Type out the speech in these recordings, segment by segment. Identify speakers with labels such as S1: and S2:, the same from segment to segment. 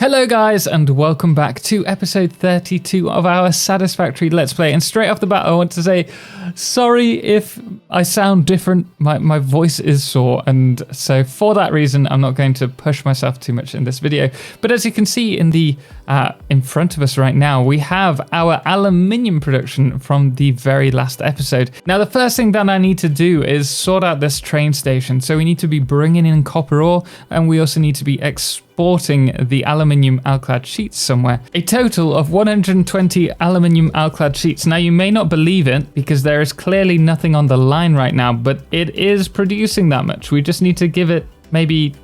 S1: Hello guys, and welcome back to episode 32 of our Satisfactory Let's Play. And straight off the bat, I want to say, sorry if I sound different. My voice is sore, and so for that reason, I'm not going to push myself too much in this video. But as you can see in the in front of us right now, we have our aluminium production from the very last episode. Now, the first thing that I need to do is sort out this train station. So we need to be bringing in copper ore, and we also need to be exporting the aluminium alclad sheets somewhere. A total of 120 aluminium alclad sheets. Now, you may not believe it because there is clearly nothing on the line right now, but it is producing that much. We just need to give it maybe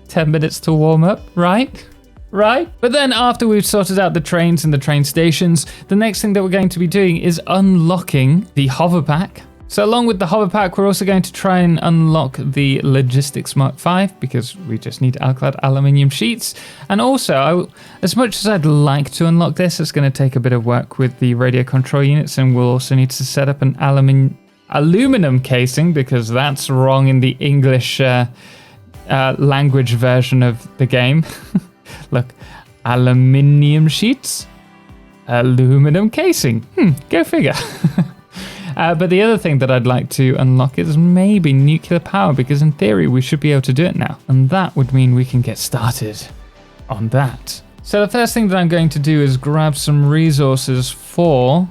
S1: 10 minutes to warm up, right? But then after we've sorted out the trains and the train stations, the next thing that we're going to be doing is unlocking the hover pack. So along with the hover pack, we're also going to try and unlock the Logistics Mark V because we just need alclad aluminium sheets. And also, as much as I'd like to unlock this, it's going to take a bit of work with the radio control units, and we'll also need to set up an aluminum casing because that's wrong in the English language version of the game. Look, aluminium sheets, aluminum casing. Go figure. But the other thing that I'd like to unlock is maybe nuclear power, because in theory we should be able to do it now. And that would mean we can get started on that. So the first thing that I'm going to do is grab some resources for...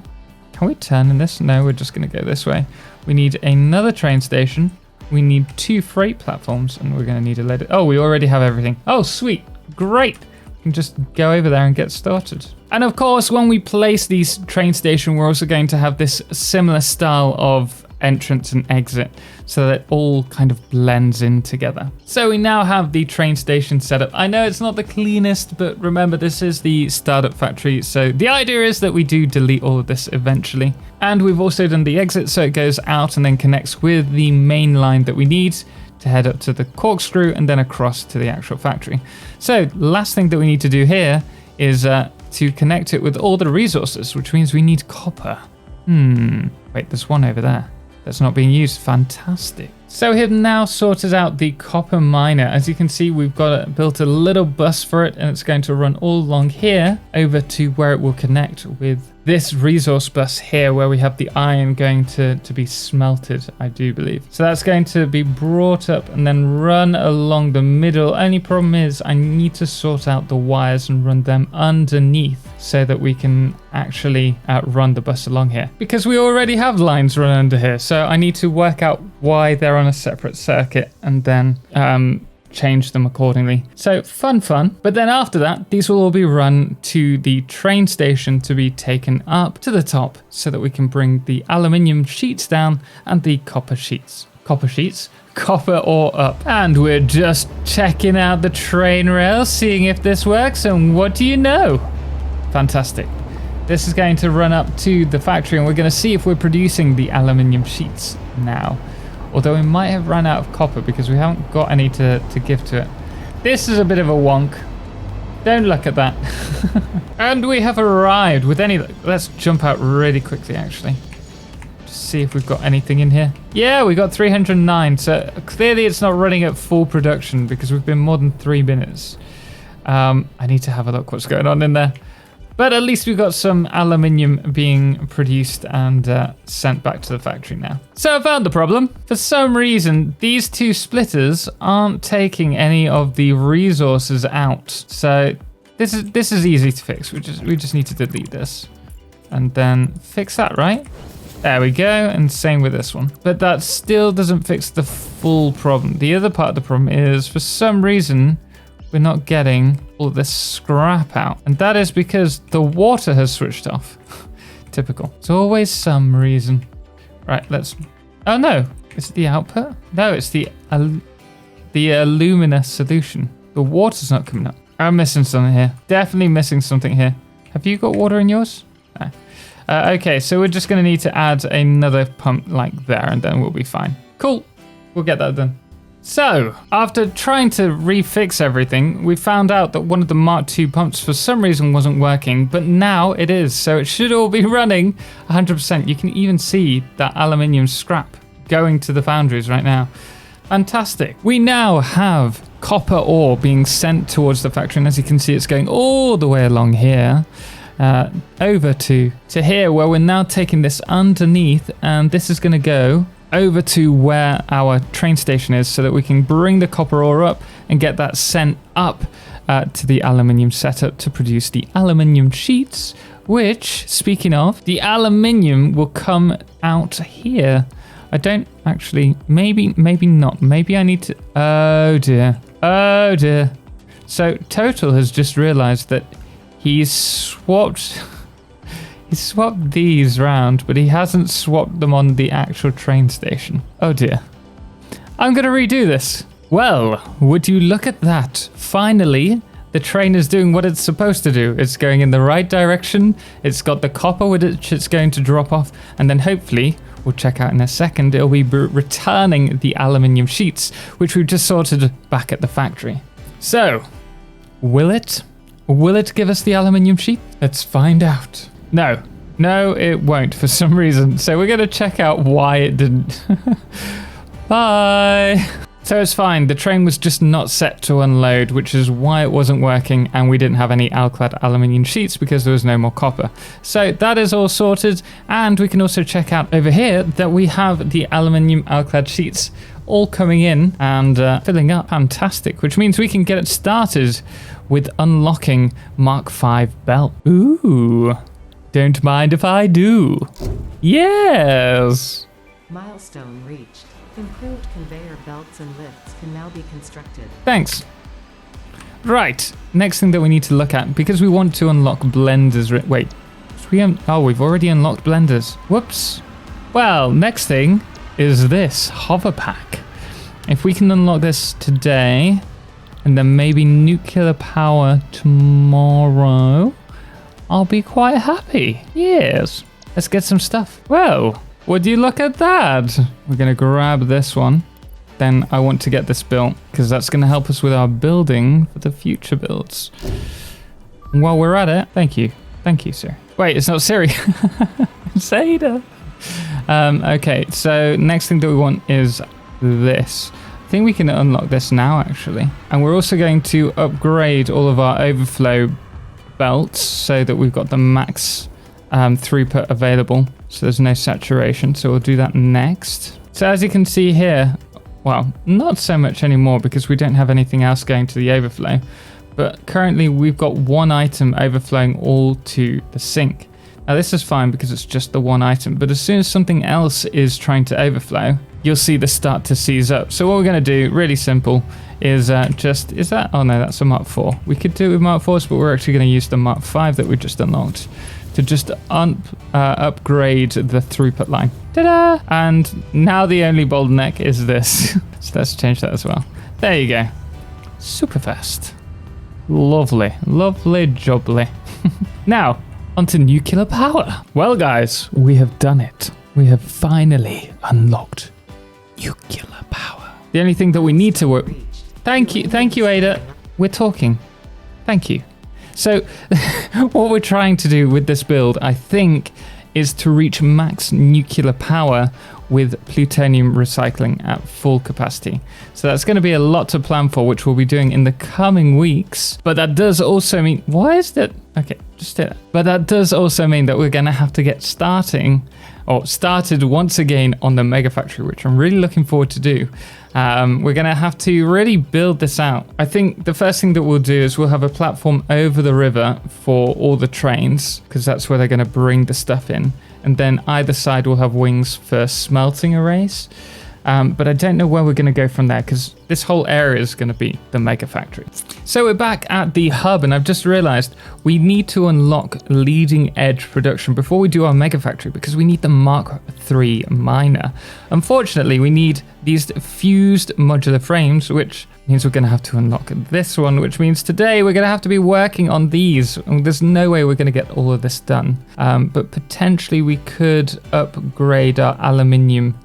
S1: Can we turn in this? No, we're just going to go this way. We need another train station. We need 2 freight platforms, and we're going to need a lead... Oh, we already have everything. Oh, sweet. Great. We can just go over there and get started. And of course, when we place these train station, we're also going to have this similar style of entrance and exit so that it all kind of blends in together. So we now have the train station set up. I know it's not the cleanest, but remember, this is the startup factory. So the idea is that we do delete all of this eventually. And we've also done the exit, so it goes out and then connects with the main line that we need to head up to the corkscrew and then across to the actual factory. So last thing that we need to do here is to connect it with all the resources, which means we need copper. Wait, there's one over there that's not being used. Fantastic. So we have now sorted out the copper miner. As you can see, we've built a little bus for it, and it's going to run all along here over to where it will connect with this resource bus here, where we have the iron going to be smelted, I do believe. So that's going to be brought up and then run along the middle. Only problem is I need to sort out the wires and run them underneath so that we can actually run the bus along here, because we already have lines run under here. So I need to work out why they're on a separate circuit and then change them accordingly. So fun. But then after that, these will all be run to the train station to be taken up to the top so that we can bring the aluminium sheets down and the copper ore up. And we're just checking out the train rails, seeing if this works, and what do you know? Fantastic. This is going to run up to the factory, and we're going to see if we're producing the aluminium sheets now. Although we might have run out of copper because we haven't got any to give to it. This is a bit of a wonk. Don't look at that. And we have arrived with any... Let's jump out really quickly, actually. Just see if we've got anything in here. Yeah, we got 309. So clearly it's not running at full production because we've been more than 3 minutes. I need to have a look what's going on in there. But at least we've got some aluminium being produced and sent back to the factory now. So I found the problem. For some reason, these 2 splitters aren't taking any of the resources out. So this is easy to fix. We just need to delete this and then fix that, right? There we go. And same with this one. But that still doesn't fix the full problem. The other part of the problem is, for some reason, we're not getting all this scrap out. And that is because the water has switched off. Typical. There's always some reason. Right, let's... Oh no, is it the output? No, it's the alumina solution. The water's not coming up. I'm missing something here. Definitely missing something here. Have you got water in yours? No. Okay, so we're just going to need to add another pump like there, and then we'll be fine. Cool. We'll get that done. So, after trying to refix everything, we found out that one of the Mark II pumps for some reason wasn't working, but now it is, so it should all be running 100%. You can even see that aluminium scrap going to the foundries right now. Fantastic. We now have copper ore being sent towards the factory, and as you can see, it's going all the way along here, over to here, where we're now taking this underneath, and this is going to go over to where our train station is so that we can bring the copper ore up and get that sent up to the aluminium setup to produce the aluminium sheets, which, speaking of, the aluminium will come out here. I don't actually, maybe not. Maybe I need to, oh dear. So Total has just realized that he's swapped these round, but he hasn't swapped them on the actual train station. Oh dear. I'm gonna redo this. Well, would you look at that? Finally, the train is doing what it's supposed to do. It's going in the right direction. It's got the copper which it's going to drop off, and then hopefully, we'll check out in a second, it'll be returning the aluminium sheets, which we've just sorted back at the factory. So, will it give us the aluminium sheet? Let's find out. No, it won't for some reason. So we're gonna check out why it didn't. Bye. So it's fine, the train was just not set to unload, which is why it wasn't working, and we didn't have any alclad aluminium sheets because there was no more copper. So that is all sorted, and we can also check out over here that we have the aluminium alclad sheets all coming in and filling up. Fantastic, which means we can get it started with unlocking Mark V belt. Ooh, don't mind if I do. Yes!
S2: Milestone reached. Improved conveyor belts and lifts can now be constructed.
S1: Thanks. Right, next thing that we need to look at, because we want to unlock blenders. Wait, we've already unlocked blenders. Whoops. Well, next thing is this hover pack. If we can unlock this today, and then maybe nuclear power tomorrow, I'll be quite happy. Yes. Let's get some stuff. Well, would you look at that? We're going to grab this one. Then I want to get this built because that's going to help us with our building for the future builds. And while we're at it, thank you. Thank you, sir. Wait, it's not Siri. It's Ada. Okay, so next thing that we want is this. I think we can unlock this now, actually. And we're also going to upgrade all of our overflow belts so that we've got the max throughput available. So there's no saturation. So we'll do that next. So as you can see here, well, not so much anymore because we don't have anything else going to the overflow. But currently we've got one item overflowing all to the sink. Now this is fine because it's just the one item, but as soon as something else is trying to overflow, you'll see this start to seize up. So what we're going to do, really simple, is oh no, that's a Mark 4. We could do it with Mark 4s, but we're actually going to use the Mark 5 that we just unlocked to just upgrade the throughput line. Ta-da! And now the only bottleneck is this. So let's change that as well. There you go. Super fast. Lovely, lovely jubbly. Now, onto nuclear power. Well, guys, we have done it. We have finally unlocked nuclear power. The only thing that we need to work... Thank you, Ada. We're talking. Thank you. So, what we're trying to do with this build, I think, is to reach max nuclear power with plutonium recycling at full capacity. So that's going to be a lot to plan for, which we'll be doing in the coming weeks. But that does also mean... Why is that... Okay, just do that. But that does also mean that we're going to have to get started once again on the Megafactory, which I'm really looking forward to do. We're going to have to really build this out. I think the first thing that we'll do is we'll have a platform over the river for all the trains, because that's where they're going to bring the stuff in. And then either side will have wings for smelting arrays. But I don't know where we're going to go from there, because this whole area is going to be the Megafactory. So we're back at the hub, and I've just realized we need to unlock leading edge production before we do our Megafactory, because we need the Mark III miner. Unfortunately, we need these fused modular frames, which means we're going to have to unlock this one, which means today we're going to have to be working on these. There's no way we're going to get all of this done. But potentially we could upgrade our aluminium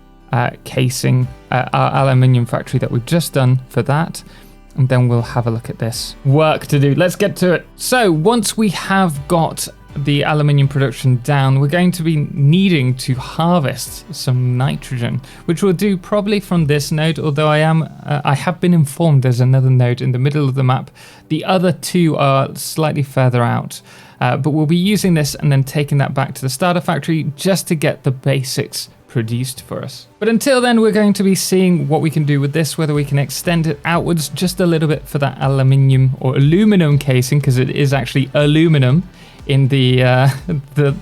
S1: casing, our aluminium factory that we've just done for that, and then we'll have a look at this work to do. Let's get to it. So once we have got the aluminium production down, we're going to be needing to harvest some nitrogen, which we'll do probably from this node, although I have been informed there's another node in the middle of the map. The other two are slightly further out, but we'll be using this and then taking that back to the starter factory just to get the basics produced for us. But until then, we're going to be seeing what we can do with this, whether we can extend it outwards just a little bit for that aluminium or aluminum casing, because it is actually aluminum in the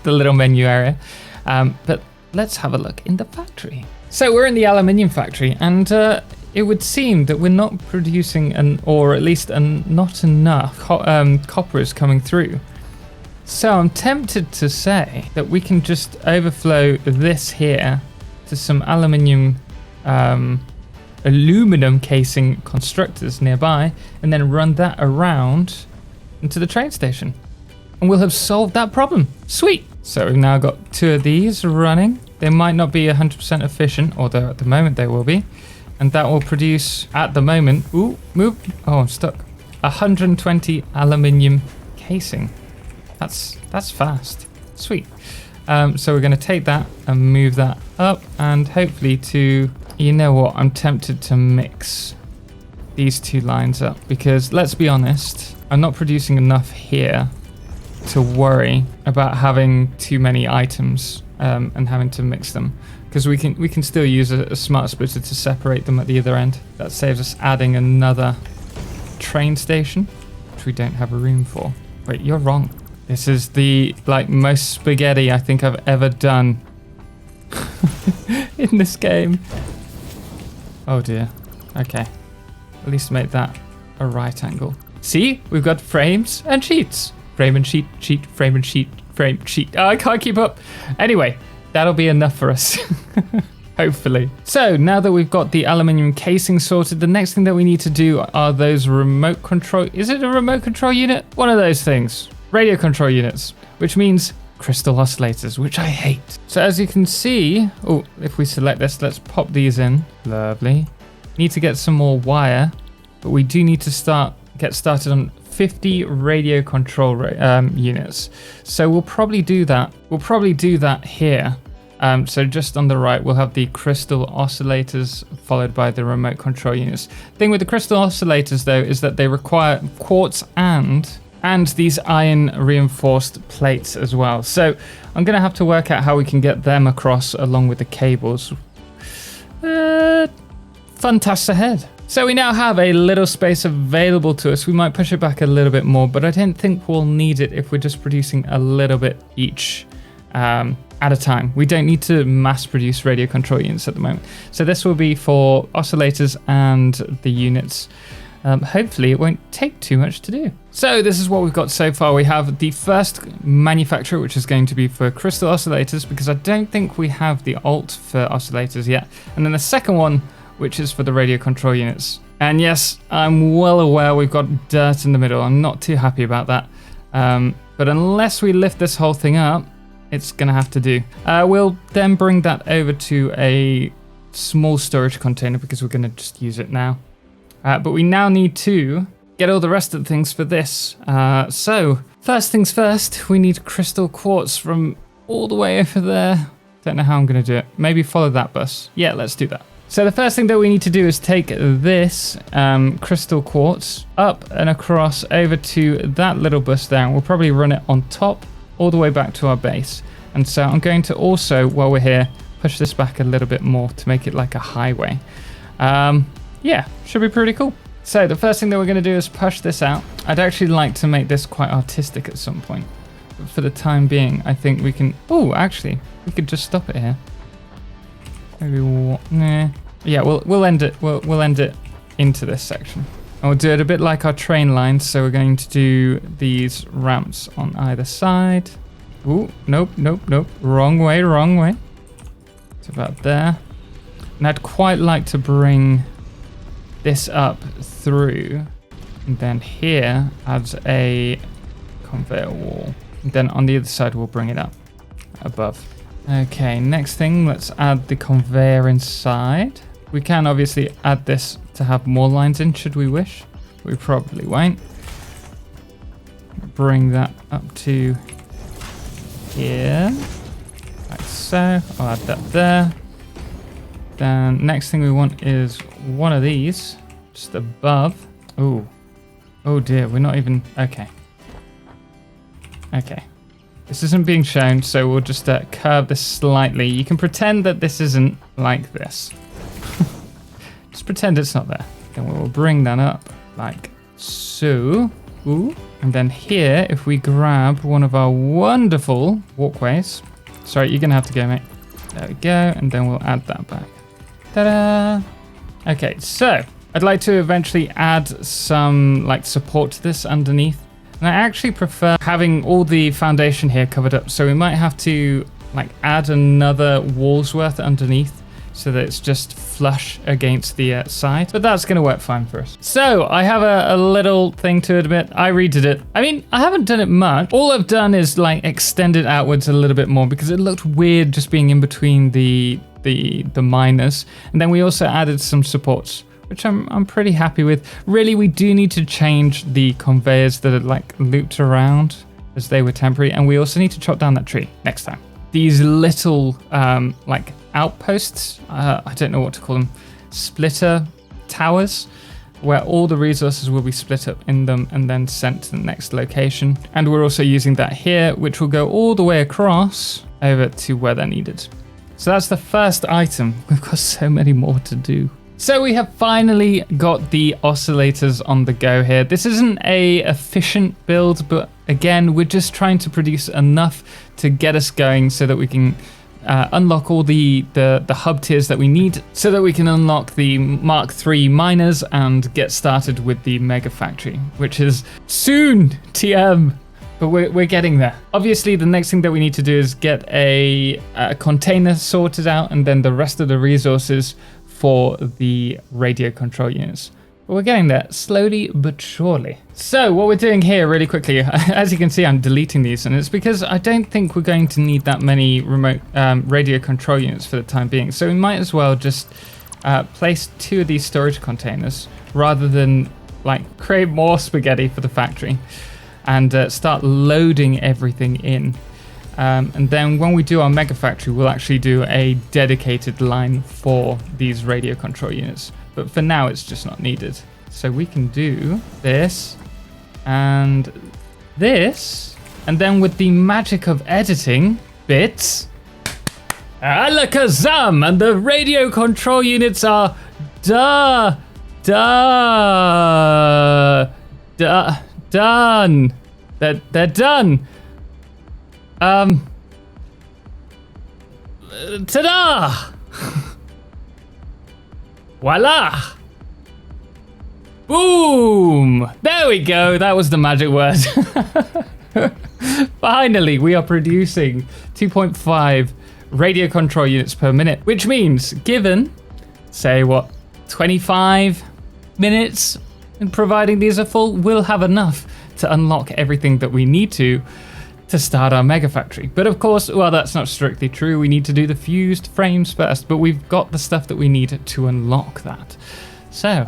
S1: little menu area. But let's have a look in the factory. So we're in the aluminium factory, and it would seem that we're not producing or at least not enough copper is coming through. So I'm tempted to say that we can just overflow this here to some aluminum casing constructors nearby, and then run that around into the train station. And we'll have solved that problem. Sweet. So we've now got 2 of these running. They might not be 100% efficient, although at the moment they will be. And that will produce, at the moment, ooh, move. Oh, I'm stuck. 120 aluminium casing. That's fast. Sweet. So we're going to take that and move that up, and hopefully to, you know what, I'm tempted to mix these 2 lines up, because let's be honest, I'm not producing enough here to worry about having too many items and having to mix them, because we can still use a smart splitter to separate them at the other end. That saves us adding another train station, which we don't have room for. Wait, you're wrong. This is the most spaghetti I think I've ever done in this game. Oh dear. Okay. At least make that a right angle. See, we've got frames and sheets. Frame and sheet, sheet, frame and sheet, frame, sheet. Oh, I can't keep up. Anyway, that'll be enough for us. Hopefully. So now that we've got the aluminium casing sorted, the next thing that we need to do are those remote control. Is it a remote control unit? One of those things. Radio control units, which means crystal oscillators, which I hate. So as you can see, oh, if we select this, let's pop these in. Lovely. Need to get some more wire, but we do need to get started on 50 radio control units. So we'll probably do that. We'll probably do that here. So just on the right, we'll have the crystal oscillators followed by the remote control units. Thing with the crystal oscillators though is that they require quartz and these iron reinforced plates as well. So I'm going to have to work out how we can get them across along with the cables. Fun tasks ahead. So we now have a little space available to us. We might push it back a little bit more, but I don't think we'll need it if we're just producing a little bit each at a time. We don't need to mass produce radio control units at the moment. So this will be for oscillators and the units. Hopefully it won't take too much to do. So this is what we've got so far. We have the first manufacturer, which is going to be for crystal oscillators, because I don't think we have the alt for oscillators yet. And then the second one, which is for the radio control units. And yes, I'm well aware we've got dirt in the middle. I'm not too happy about that. But unless we lift this whole thing up, it's gonna have to do. We'll then bring that over to a small storage container because we're gonna just use it now. But we now need to get all the rest of the things for this. So first things first, we need crystal quartz from all the way over there. Don't know how I'm gonna do it. Maybe follow that bus. Yeah, let's do that. So the first thing that we need to do is take this crystal quartz up and across over to that little bus there. And we'll probably run it on top all the way back to our base. And so I'm going to also, while we're here, push this back a little bit more to make it like a highway. Yeah, should be pretty cool. So the first thing that we're going to do is push this out. I'd actually like to make this quite artistic at some point. But for the time being, I think we can... Oh, actually, we could just stop it here. Maybe nah. Yeah, we'll end it. We'll end it into this section. And we'll do it a bit like our train lines. So we're going to do these ramps on either side. Ooh, nope. Wrong way. It's about there. And I'd quite like to bring this up through, and then here adds a conveyor wall. And then on the other side, we'll bring it up above. Okay, next thing, let's add the conveyor inside. We can obviously add this to have more lines in, should we wish. We probably won't. Bring that up to here, like so. I'll add that there. Then next thing we want is one of these, just above. Ooh. Oh dear, we're not even, okay. Okay. This isn't being shown, so we'll just curve this slightly. You can pretend that this isn't like this. Just pretend it's not there. Then we'll bring that up like so. Ooh. And then here, if we grab one of our wonderful walkways. Sorry, you're going to have to go, mate. There we go. And then we'll add that back. Ta-da! Okay, so I'd like to eventually add some like support to this underneath. And I actually prefer having all the foundation here covered up. So we might have to like add another wall's worth underneath so that it's just flush against the side. But that's going to work fine for us. So I have a little thing to admit. I redid it. I mean, I haven't done it much. All I've done is like extend it outwards a little bit more because it looked weird just being in between the miners. And then we also added some supports, which I'm pretty happy with. Really, we do need to change the conveyors that are like looped around as they were temporary. And we also need to chop down that tree next time. These little like outposts, I don't know what to call them, splitter towers, where all the resources will be split up in them and then sent to the next location. And we're also using that here, which will go all the way across over to where they're needed. So that's the first item. We've got so many more to do. So we have finally got the oscillators on the go here. This isn't a efficient build, but again, we're just trying to produce enough to get us going so that we can unlock all the hub tiers that we need so that we can unlock the Mark III miners and get started with the Megafactory, which is soon, TM. But we're getting there. Obviously, the next thing that we need to do is get a container sorted out and then the rest of the resources for the radio control units. But we're getting there slowly but surely. So what we're doing here really quickly, as you can see, I'm deleting these, and it's because I don't think we're going to need that many remote radio control units for the time being. So we might as well just place 2 of these storage containers rather than like create more spaghetti for the factory and start loading everything in. And then when we do our Megafactory, we'll actually do a dedicated line for these radio control units. But for now, it's just not needed. So we can do this and this. And then with the magic of editing bits, alakazam! And the radio control units are done. They're done. Ta-da! Voila! Boom! There we go. That was the magic word. Finally, we are producing 2.5 radio control units per minute, which means given, say, 25 minutes in providing these are full, we'll have enough to unlock everything that we need to start our Megafactory. But of course, well, that's not strictly true. We need to do the fused frames first, but we've got the stuff that we need to unlock that. So,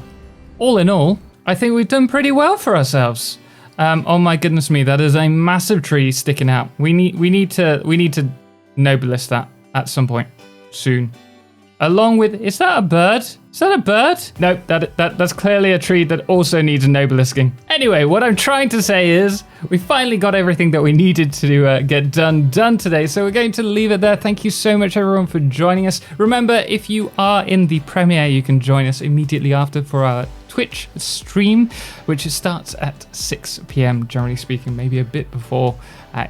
S1: all in all, I think we've done pretty well for ourselves. Oh my goodness me, that is a massive tree sticking out. We need to noblest that at some point soon. Along with, is that a bird? Is that a bird? Nope, that's clearly a tree that also needs nobelisking. Anyway, what I'm trying to say is we finally got everything that we needed to get done today. So we're going to leave it there. Thank you so much, everyone, for joining us. Remember, if you are in the premiere, you can join us immediately after for our Twitch stream, which starts at 6 p.m. generally speaking, maybe a bit before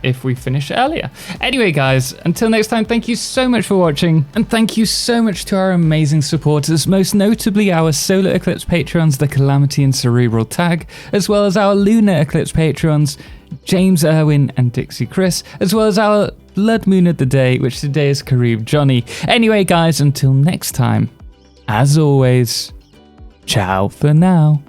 S1: if we finish earlier. Anyway, guys, until next time, thank you so much for watching, and thank you so much to our amazing supporters, most notably our Solar Eclipse patrons, the Calamity and Cerebral Tag, as well as our Lunar Eclipse patrons, James Irwin and Dixie Chris, as well as our Blood Moon of the Day, which today is Karib Johnny. Anyway, guys, until next time, as always, ciao for now.